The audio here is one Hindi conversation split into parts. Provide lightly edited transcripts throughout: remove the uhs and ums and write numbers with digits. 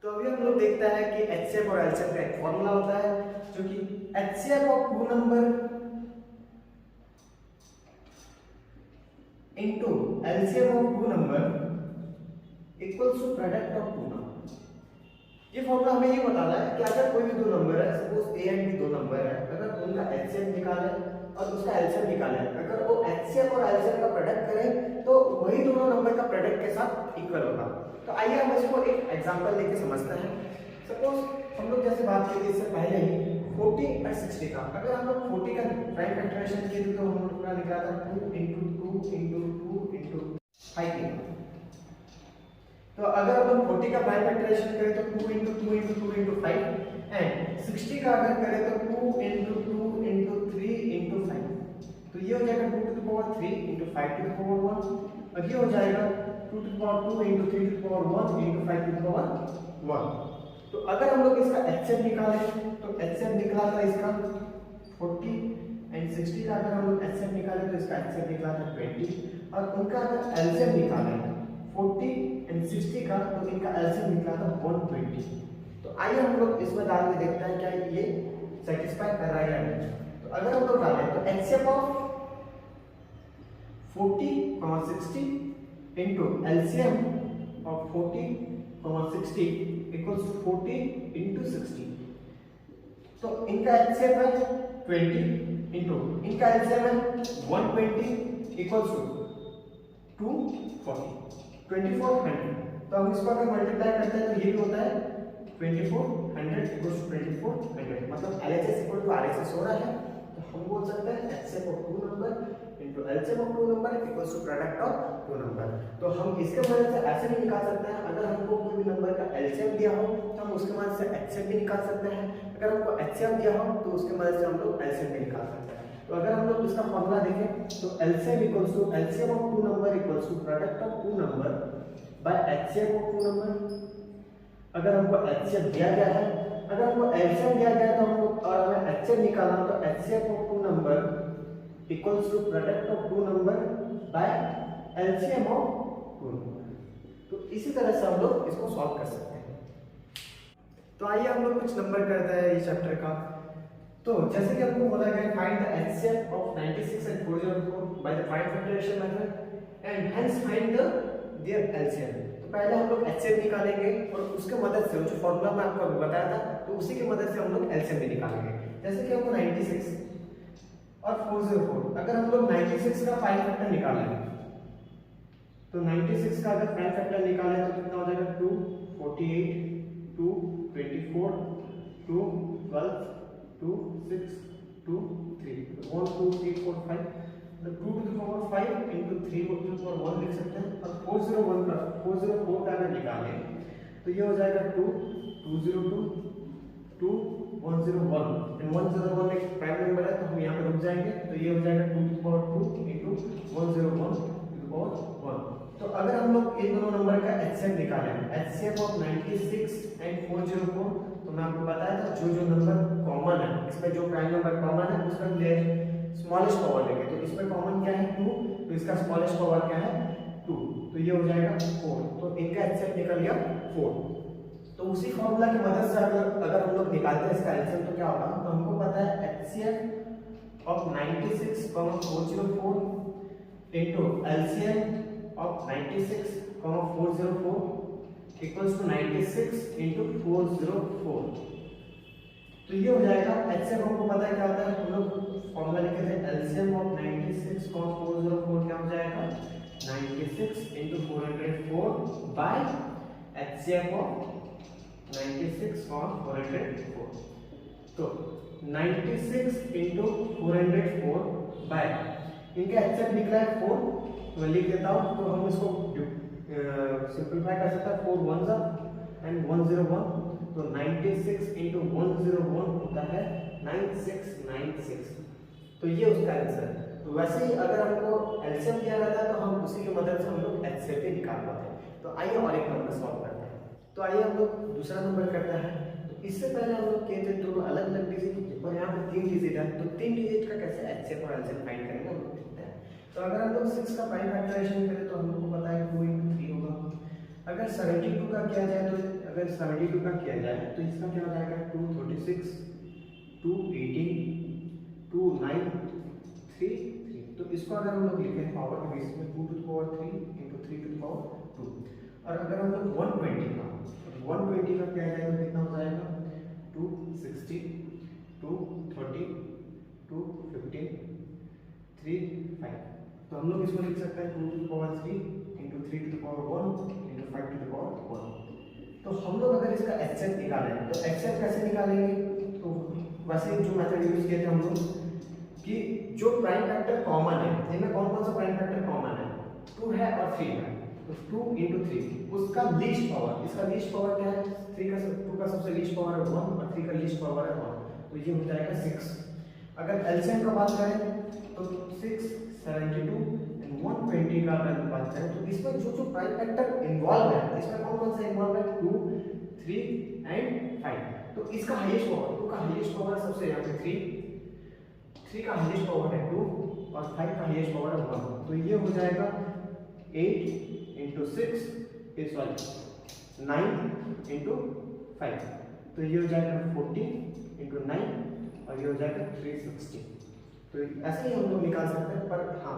तो अभी हम लोग देखते हैं कि एचसीएफ और एलसीएम का एक फॉर्मूला होता है जो कि HCF of two number into LCM of two number equals to product of two number. ये फॉर्मूला हमें ये बताना है कि अगर कोई भी दो नंबर है, सपोज ए एंड बी दो नंबर है, अगर उनका एचसीएफ निकाले और उसका एलसीएम निकाले, अगर वो एचसीएफ और एलसीएम का प्रोडक्ट करें तो वही दोनों नंबर का प्रोडक्ट के साथ इक्वल होगा। तो आइए हम इसको एक एग्जांपल लेके समझते हैं। सपोज हम लोग जैसे बात की थी इससे पहले ही 40 और 60 का, अगर हम लोग 40 का प्राइम फैक्टराइजेशन किए थे तो हम लोग का निकला था 2 × 2 × 2 × 5। तो अगर हम लोग 40 का प्राइम फैक्टराइजेशन करें तो 2 × 2 × 2 × 5 एंड 60 का अगर करें तो 2 × 2 × 3 × 5। तो ये हो जाएगा 2 to the power 3 × 5 to the power 1 और ये हो जाएगा 2 to the power 2 × 3 to the power 1 × 5 to the power 1। तो अगर हम लोग इसका एचसीएफ निकालें तो एचसीएफ निकला था इसका 40 एंड 60 का अगर हम लोग एचसीएफ निकालें तो इसका एचसीएफ निकला था 20 और उनका अगर एलसीएम निकालें 40 एंड 60 का तो इनका एलसीएम निकला था 120। तो आइए हम लोग इसमें डाल के देखते हैं क्या ये सेटिस्फाई कर रहा है या नहीं। तो अगर हम लोग डालें तो HCF of 40, 60 into LCM of 40, 60 equals to 40 into 60। तो इनका एचसीएफ है 20 into इनका एलसीएम है 120 equals to 2400। तो हम इसको अगर मल्टीप्लाई करते हैं तो ये भी होता है 2400 equals to 2400, मतलब LHS equal to RHS हो रहा है। तो हम बोल सकते हैं HCF of two number into LCM of two number equals to product of two number. तो हम इसके मदद से ऐसे भी निकाल सकते हैं, अगर हमको कोई भी नंबर का एलसीएम दिया हो तो हम उसके मदद से एचसीएफ भी निकाल सकते हैं, अगर हमको एचसीएफ दिया हो तो उसके मदद से हम लोग एलसीएम भी निकाल सकते हैं। तो अगर हम लोग इसका फॉर्मूला देखें तो LCM equals to LCM of two number equals to product of two number by HCF of two number. अगर हमको एचसीएफ दिया गया है, अगर हमको एलसीएम दिया गया है तो हमको और हमें एचसीएफ निकालना तो HCF of two number equals to product of two number by LCM of two number. तो इसी तरह से हम लोग इसको सॉल्व कर सकते हैं। तो आइए हम लोग कुछ नंबर करते हैं इस चैप्टर का। तो जैसे कि हमको बोला गया find the HCF of 96 and 404 by the prime factorization method and hence find the their LCM. तो पहले हम लोग एचसीएफ निकालेंगे और उसके मदद से जो फॉर्मूला मैं आपको अभी बताया था तो उसी की मदद से हम लोग एलसीएम भी निकालेंगे। जैसे कि हमको 96 और 404, अगर हम लोग 96 का प्राइम फैक्टर निकालेंगे तो 96 का अगर प्राइम फैक्टर निकालें तो कितना हो जाएगा 2, 48, 2, 24, 2, 12, 2, 6, 2, 3, 1, 2, 3, 4, 5, तो 2 to the power 5 into 3 to the power 1 लिख सकते हैं। और 404 का अगर निकालें तो ये हो जाएगा 2, 202, 2, 101 एंड 101 एक प्राइम नंबर है तो हम यहाँ पे रुक जाएंगे। तो ये हो जाएगा 2 to the power 2 into 101 to the power 1। तो अगर हम लोग इन दोनों नंबर का एचसीएफ निकालें, एचसीएफ ऑफ 96 एंड 404, तो मैं आपको बताया था जो नंबर कॉमन है इसमें जो प्राइम नंबर कॉमन है उसका ले स्मॉलेस्ट पावर लेंगे। तो इसमें कॉमन क्या है 2, तो इसका स्मॉलेस्ट पावर क्या है 2, तो ये हो जाएगा 4। तो इनका एचसीएफ निकल गया 4। तो उसी फॉर्मूला की मदद से अगर हम लोग निकालते हैं इसका एलसीएम तो क्या होगा, तो हमको पता है HCF of 96, 404 into LCM of 96, 404 equals to 96 into 404। तो ये हो जाएगा एचसीएफ हमको पता है क्या होता है, हम लोग फॉर्मूला लिखे थे एलसीएम ऑफ 96, 404 क्या हो जाएगा 96 इनटू 404 बाय एचसीएफ ऑफ 96 और 404। तो 96 into 404 बाय इनका एचसीएफ निकला है 4, तो मैं लिख देता हूँ। तो हम इसको सिंपलीफाई कर सकते हैं 4 1s एंड 101, तो 96 into 101 होता है 9696। तो ये उसका आंसर है। तो वैसे ही अगर हमको एलसीएम दिया रहता है तो हम उसी की मदद से हम लोग एचसीएफ भी निकाल पाते हैं। तो आइए और एक नंबर सॉल्व करते हैं। तो आइए हम लोग दूसरा नंबर करते हैं। तो इससे पहले हम लोग किए थे दोनों अलग अलग डिजिट और यहाँ पे 3 डिजिट है, तो 3 डिजिट का कैसे एचसीएफ और एलसीएम फाइंड करेंगे हम लोग देखते हैं। तो अगर हम लोग 6 का प्राइम फैक्टराइजेशन करें तो हम लोग को पता है 2 × 3 होगा। अगर 72 का किया जाए तो अगर 72 का किया जाए तो इसका क्या हो जाएगा 236 218 293 तो इसको अगर हम लोग लिखें पावर के बेस में 2 to the power 3 into 3 to the power 2 और अगर हम लोग 120 का किया जाए तो कितना हो जाएगा 260 230 215 3 5 तो हम लोग इसको लिख सकते हैं 2 to the power 3 into 3 to the power 1 into 5 to the power 1 तो हम लोग अगर इसका एचसीएफ निकालें तो एचसीएफ कैसे निकालेंगे तो वैसे जो मेथड यूज किए थे हम लोग कि जो प्राइम फैक्टर कॉमन है इनमें कौन कौन सा प्राइम फैक्टर कॉमन है 2 है और 3 है तो 2 इंटू 3 उसका लीस्ट पावर इसका लीस्ट पावर क्या है 2 का सबसे लीस्ट पावर है 1 और 3 का लीस्ट पावर है 1 तो ये हो जाएगा 6 अगर एलसीएम का बात करें तो 6 72 एंड 120 का अगर बात करें तो इसमें जो प्राइम फैक्टर इन्वॉल्व है इसमें कौन कौन सा इन्वॉल्व है 2 3 एंड 5 तो इसका हाईएस्ट पावर 2 का हाईएस्ट पावर सबसे यहाँ पे 3 का हाईएस्ट पावर है 2 और 5 का हाईएस्ट पावर है 1 तो ये हो जाएगा 8 इंटू 6 सॉरी 9 इंटू 5 तो ये हो जाएगा 40 इंटू 9 और ये हो जाएगा 360 तो ऐसे ही हम लोग निकाल सकते हैं पर हाँ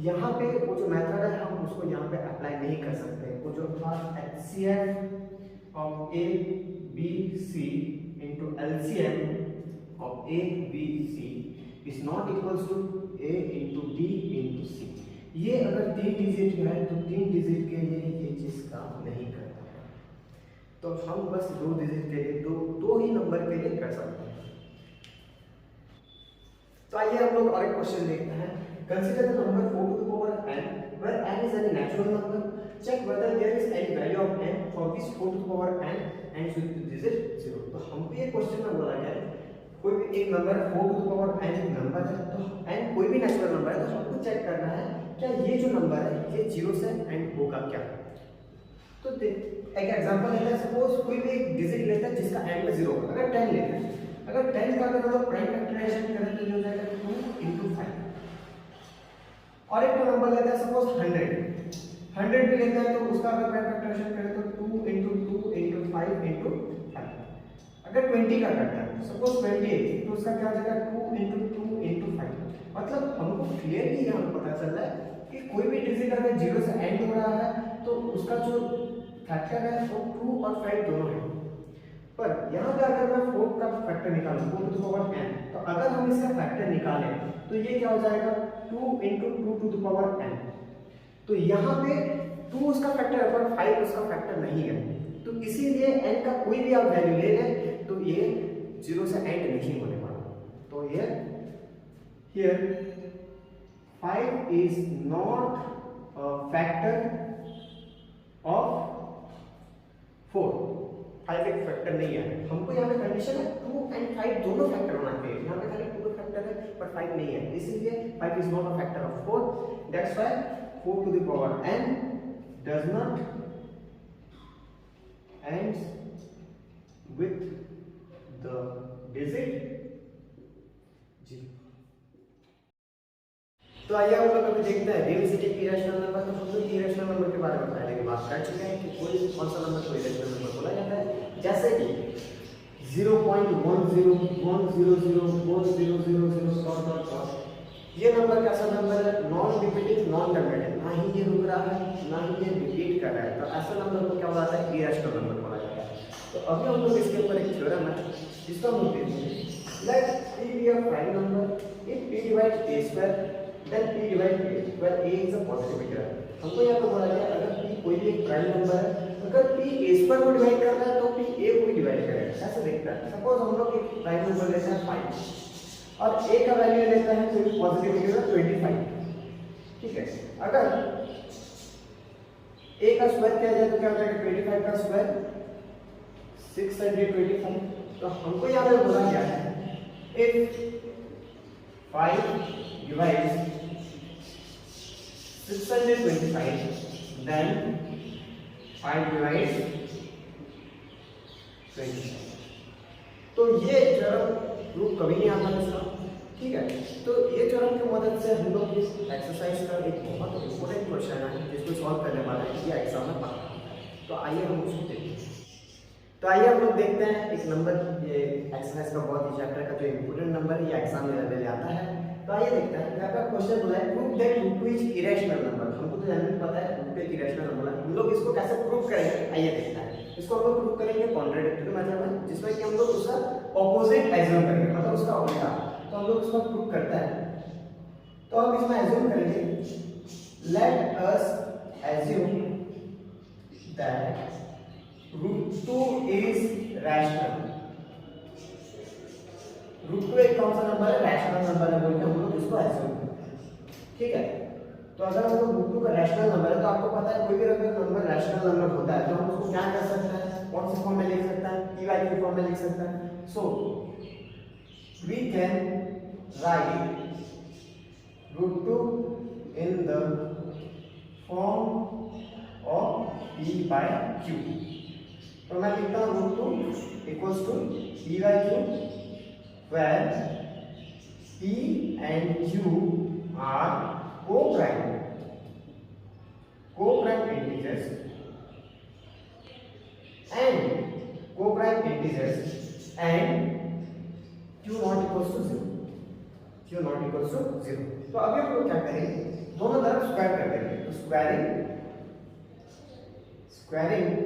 यहाँ पे वो जो मेथड है हम उसको यहाँ पे अप्लाई नहीं कर सकते वो जो था HCF of A B C into LCM of A B C is not equals to A into B into C ये अगर 3 डिजिट है तो 3 डिजिट के लिए ये चीज काम नहीं करता है तो हम बस 2 डिजिट के लिए दो ही नंबर के लिए कर सकते हैं तो आइए हम लोग और एक क्वेश्चन देखते हैं consider the number 4 to the power n where n is any natural number check whether there is any value of n for which 4 to the power n ends with the digit 0 तो हम पे ये क्वेश्चन में बोला गया है कोई भी एक number 4 to the power n एक नंबर है तो n कोई भी नेचुरल नंबर है तो हमको चेक करना है क्या ये जो नंबर है ये 0 से एंड होगा क्या तो एक एग्जांपल लेते हैं सपोज कोई भी एक डिजिट लेते हैं जिसका एंड में 0 होगा अगर 10 लेते हैं अगर 10 का अगर हम लोग प्राइम फैक्टराइजेशन करें तो ये हो जाएगा 2 into 5 और एक नंबर लेते हैं सपोज 100 भी लेते हैं तो उसका अगर प्राइम फैक्टराइजेशन करें तो 2 into 2 into 5 into 5 अगर 20 का करते हैं सपोज 28 तो उसका क्या हो जाएगा 2 into 2 into 5 मतलब हमको क्लियरली यहाँ पता चल रहा है कि कोई भी डिजिट अगर 0 से एंड हो रहा है तो उसका जो फैक्टर है वो 2 और 5 दोनों है पर यहाँ पे अगर मैं 4 का फैक्टर निकालूं 4 टू द पावर n तो अगर हम इसका फैक्टर निकालें तो ये क्या हो जाएगा 2 into 2 to the power n तो यहाँ पे 2 उसका फैक्टर है पर 5 उसका फैक्टर नहीं है तो इसीलिए n का कोई भी आप वैल्यू ले लें तो ये 0 से एंड नहीं होने वाला तो ये here 5 is not a factor of 4 5 एक फैक्टर नहीं है हमको यहाँ पे कंडीशन है 2 and 5 दोनों फैक्टर होना चाहिए यहाँ पे खाली 2 फैक्टर है पर 5 नहीं है इसीलिए 5 is not a factor of 4 that's why 4 to the power n does not ends with the digit 0 तो आइए हम लोग अभी देखते हैं डेविसिटी की इरेशनल नंबर तो हम लोग इरेशनल नंबर के बारे में पहले की बात कर चुके हैं कि कोई कौन सा नंबर को इरेशनल नंबर बोला जाता है जैसे कि 0.10100400 ये नंबर कैसा नंबर है नॉन रिपीटिंग नॉन टर्मिनेटिंग ना ही ये रुक रहा है ना ही ये रिपीट कर रहा है तो ऐसा नंबर को क्या बोला जाता है इरेशनल नंबर बोला जाता है तो अभी हम लोग इसके ऊपर एक थ्योरम है जिसको हम देखते हैं late p be a prime number if p divides a square then p divides a where a is a positive integer हमको यहाँ पे बोला गया अगर p कोई भी एक प्राइम नंबर है अगर p a स्क्वायर को डिवाइड कर रहा है तो p a को भी डिवाइड करेगा ऐसे देखता है सपोज हम लोग एक प्राइम नंबर लेते हैं 5 और a का वैल्यू लेते हैं कोई पॉजिटिव इंटीजर 25 ठीक है अगर a का स्क्वायर किया जाए तो क्या हो जाएगा 25 का स्क्वायर 625 तो हमको यहाँ पे बोला गया है if 5 divides 625 then 5 divides 25 तो ये थ्योरम प्रूफ कभी नहीं आता इसका ठीक है तो ये थ्योरम की मदद से हम लोग इस एक्सरसाइज का एक बहुत इंपॉर्टेंट क्वेश्चन है जिसको सॉल्व करने वाला है ये एग्जाम में पढ़ा तो आइए हम उसको देखते हैं तो आइए हम लोग देखते हैं एक नंबर, ये एक्सरसाइज का बहुत ही चैप्टर का जो इंपोर्टेंट नंबर है, ये एग्जाम में लेवल आता है। तो आइए देखते हैं, यहाँ पे क्वेश्चन बोला है prove that root 2 is irrational number. हमको तो जानने पता है रूट 2 एक इरेशनल नंबर है, हम लोग इसको कैसे प्रूव करेंगे आइए देखते हैं। इसको हम लोग प्रूव करेंगे कॉन्ट्राडिक्टरी मेथड में, जिसमें कि हम लोग उसका ऑपोजिट एज्यूम करेंगे, मतलब उसका उल्टा। तो हम लोग उसको प्रूव करते हैं। तो हम इसमें एज्यूम करेंगे, let us assume that root 2 is rational. Root 2 एक कौन सा नंबर है, रैशनल नंबर है बोल के हम लोग इसको एज्यूम करेंगे, ठीक है। तो अगर हम लोग रूट 2 का रैशनल नंबर है, तो आपको पता है कोई भी अगर नंबर रैशनल नंबर होता है तो हम उसको क्या कर सकते हैं, कौन से फॉर्म में लिख सकते हैं, पी वाई के फॉर्म में लिख सकते हैं। So we can write root 2 in the form of p by q. तो मैं लिखता हूँ root 2 equals to p by q where P and Q are co-prime integers and Q not equals to 0, Q not equals to 0। तो अभी हम लोग क्या करेंगे, दोनों तरफ स्क्वायर कर देंगे। तो स्क्वायरिंग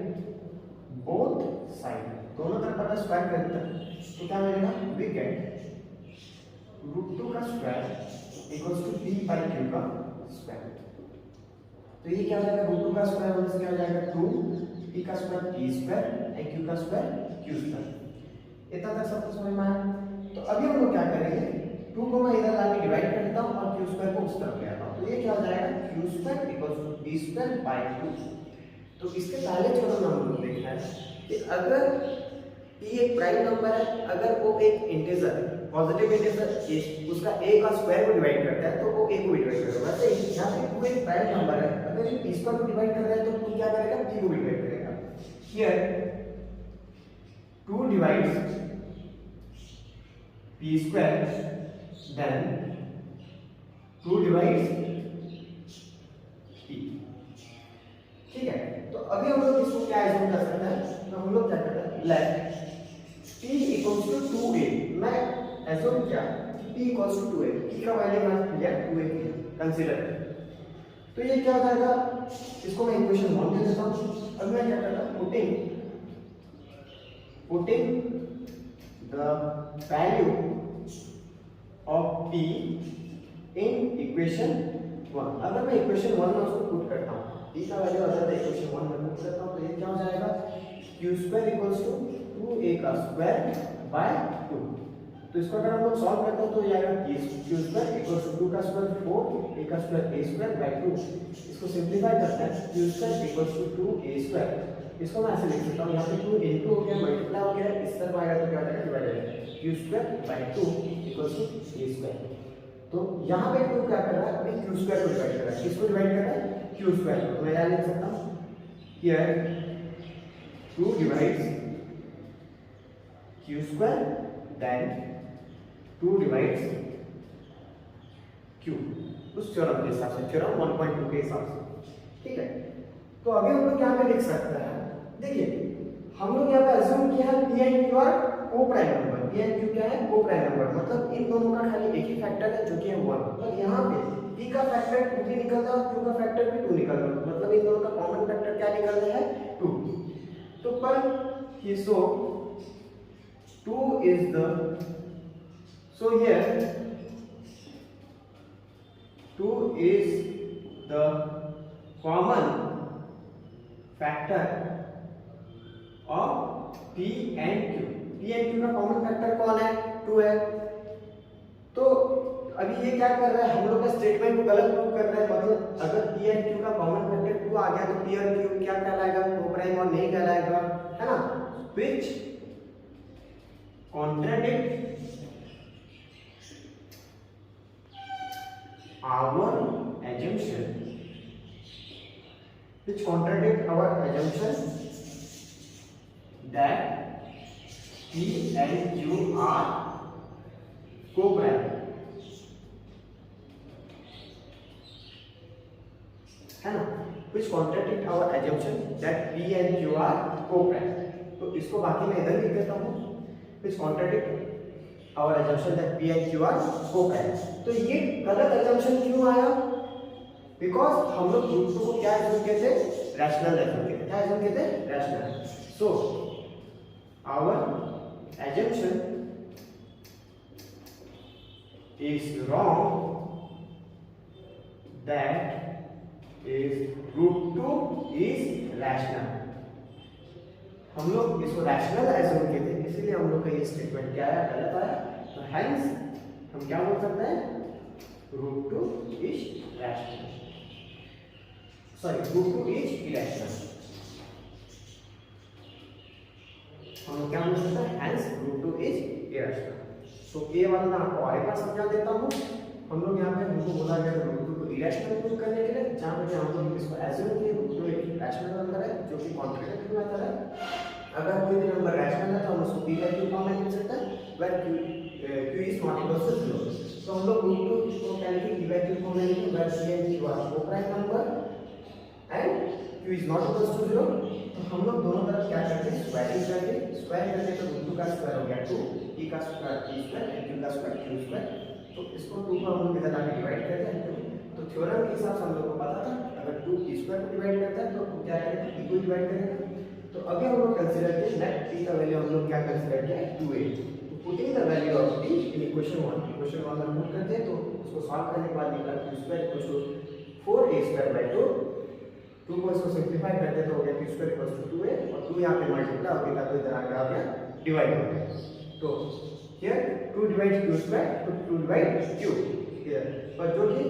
बोथ साइड, दोनों तरफ अगर स्क्वायर करते हैं तो क्या मिलेगा, वी गेट रूट 2 का square equals to p by q का स्क्वायर। तो ये क्या हो जाएगा, रूट 2 का स्क्वायर होने से क्या हो जाएगा 2, पी का square P square and Q का स्क्वायर क्यू स्क्वायर। इतना तक सबको समझ में आया। तो अभी हम लोग क्या करेंगे, 2 को मैं इधर लाके डिवाइड कर देता हूं और क्यू स्क्वायर को उस तरफ ले आता हूं। तो ये क्या हो जाएगा, q square equals to p square by 2। तो इसके पहले जो हम लोग देखना है कि अगर p एक प्राइम नंबर है, अगर वो एक इंटीजर है, पॉजिटिव इंटीजर, उसका a का स्क्वायर को डिवाइड करता है तो वो a को डिवाइड करेगा। वैसे यहाँ पे 2 एक प्राइम नंबर है, अगर ये p स्क्वायर को डिवाइड कर रहा है तो 2 क्या करेगा, p को डिवाइड करेगा। Here 2 divides p square, then 2 divides p, ठीक है। तो अभी हम लोग इसको क्या एज्यूम कर सकते हैं, तो हम लोग क्या करते हैं, late p equals to 2a। मैं एज्यूम किया p equals to 2a, p का वैल्यू मैं लिया 2a किया कंसीडर। तो ये क्या हो जाएगा, इसको मैं इक्वेशन 1 दे देता हूं। अब मैं क्या करता हूं, putting the value of p in equation 1। अगर मैं इक्वेशन 1 में उसको पुट करता हूं, p का वैल्यू अगर मैं इक्वेशन 1 में पुट करता हूं तो ये क्या हो जाएगा, q square equals to 2a का स्क्वायर बाय 2। तो इसको अगर हम लोग सॉल्व करते हैं तो ये आएगा q स्क्वायर इक्वल्स टू 2 का स्क्वायर 4, a का स्क्वायर a स्क्वायर बाय 2। इसको सिंपलीफाई करते हैं, q square equals to 2a square. इसको मैं ऐसे लिख सकता हूं, यहां पे 2 इनटू हो गया, मल्टीप्लाई हो गया, इस तरफ आएगा तो क्या हो जाएगा, डिवाइड हो जाएगा, q square by 2 equals to a square. तो यहां पे 2 क्या कर रहा है, अभी q स्क्वायर को डिवाइड कर रहा है, किसको डिवाइड कर रहा है, q स्क्वायर को। तो मैं क्या लिख सकता हूं, here 2 divides q square, then 2 divides q, उस थ्योरम के हिसाब से, थ्योरम 1.2 के हिसाब से, ठीक है। तो अभी हम लोग यहाँ पे लिख सकते हैं, देखिए हम लोग यहाँ पे अज्यूम किया है p एंड q आर को prime number, p and q क्या है, को प्राइम नंबर, मतलब इन दोनों का खाली एक ही फैक्टर है जो कि है 1। मतलब यहाँ पे p का फैक्टर 2 भी निकलता है और q का फैक्टर भी 2 निकलता है, मतलब इन दोनों का कॉमन फैक्टर क्या निकल रहा है, 2। तो पर ये सो 2 is the, so here 2 is the common factor of p and q। p and q का कॉमन फैक्टर कौन है, 2 है। तो अभी ये क्या कर रहा है, हम लोग का स्टेटमेंट को गलत प्रूव कर रहा है। मतलब अगर p and q का कॉमन फैक्टर 2 आ गया तो p और q क्या कहलाएगा, को प्राइम और नहीं कहलाएगा, है ना। which contradict our assumption, which contradict our assumption that p and q are co-prime, है ना, which contradict our assumption that p and q are co-prime। तो इसको बाकी मैं इधर लिख देता हूँ, which contradict our assumption that P and Q are co-prime। तो ये गलत assumption क्यों आया? बिकॉज हम लोग रूट टू को क्या एज्यूम किए थे? रैशनल एज्यूम किए थे। क्या एज्यूम किए थे? Rational. So our assumption is wrong that is root 2 is rational। हम लोग इसको रैशनल एज्यूम किए थे, इसीलिए हम लोग का ये स्टेटमेंट क्या आया? गलत आया। तो हेंस हम क्या बोल सकते हैं? Root 2 is rational, sorry root 2 is irrational. हम लोग क्या बोल सकते हैं? Hence root 2 is irrational. तो ए वाला मैं आपको और एक बार समझा देता हूँ। हम लोग यहाँ पे हमको बोला गया रूट 2 को इरेशनल प्रूव करने के लिए, जहाँ पे हम लोग इसको एज्यूम किए रूट 2 एक रैशनल नंबर है जो कि कॉन्ट्राडिक्टरी मेथड है। अगर कोई भी नंबर रैशनल है तो हम उसको p बाय q फॉर्म में लिख सकते हैं, where q is not equal to 0। तो हम लोग रूट 2 को क्या लिखेंगे? p बाय q फॉर्म में लिखेंगे, where p and q are coprime number and q is not equal to 0। तो हम लोग दोनों तरफ क्या करते हैं? स्क्वायरिंग करके, स्क्वायर करने तो रूट 2 का स्क्वायर हो गया 2, p का square p square and q का स्क्वायर q स्क्वायर। तो इसको 2 को हम लोग इधर आके डिवाइड करते हैं। तो थ्योरम के हिसाब से हम लोग को पता था अगर 2 p स्क्वायर को डिवाइड करता है तो क्या करेगा? p को डिवाइड करेगा। तो अभी हम लोग कंसीडर किए नेट p का वैल्यू हम लोग क्या कंसीडर किया? 2a। तो putting the value of p in equation 1 में पुट करते हैं, तो उसको सॉल्व करने के बाद निकला q square equal to 4a square by 2। 2 को इसको सिंपलीफाई करते तो हो गया q square equal to 2a, और 2 यहाँ पे मल्टीप्लाई हो गया तो इधर आ गया डिवाइड हो गया। तो हियर 2 डिवाइड q स्क्वायर तो 2 डिवाइड q हियर, पर जो कि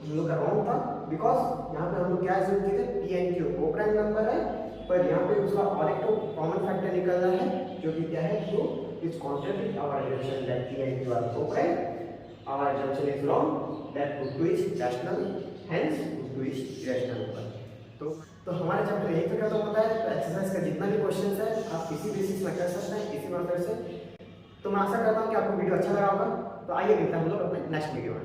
हम लोग का रॉन्ग था, बिकॉज यहाँ पे हम लोग क्या एज्यूम किए थे? p and q co-prime number है, पर यहाँ पे उसका और एक तो कॉमन फैक्टर निकल रहा है जो कि क्या है? तो is contradict our assumption that p and q are co-prime। Our assumption is wrong that root 2 is rational, hence root 2 is irrational। तो हमारा चैप्टर यही पे खत्म होता है। तो एक्सरसाइज का जितना भी क्वेश्चंस है आप किसी बेसिस में कर सकते हैं, इसी मेथड से। तो मैं आशा करता हूँ कि आपको वीडियो अच्छा लगा होगा। तो आइए मिलते हैं हम लोग अपने नेक्स्ट वीडियो में।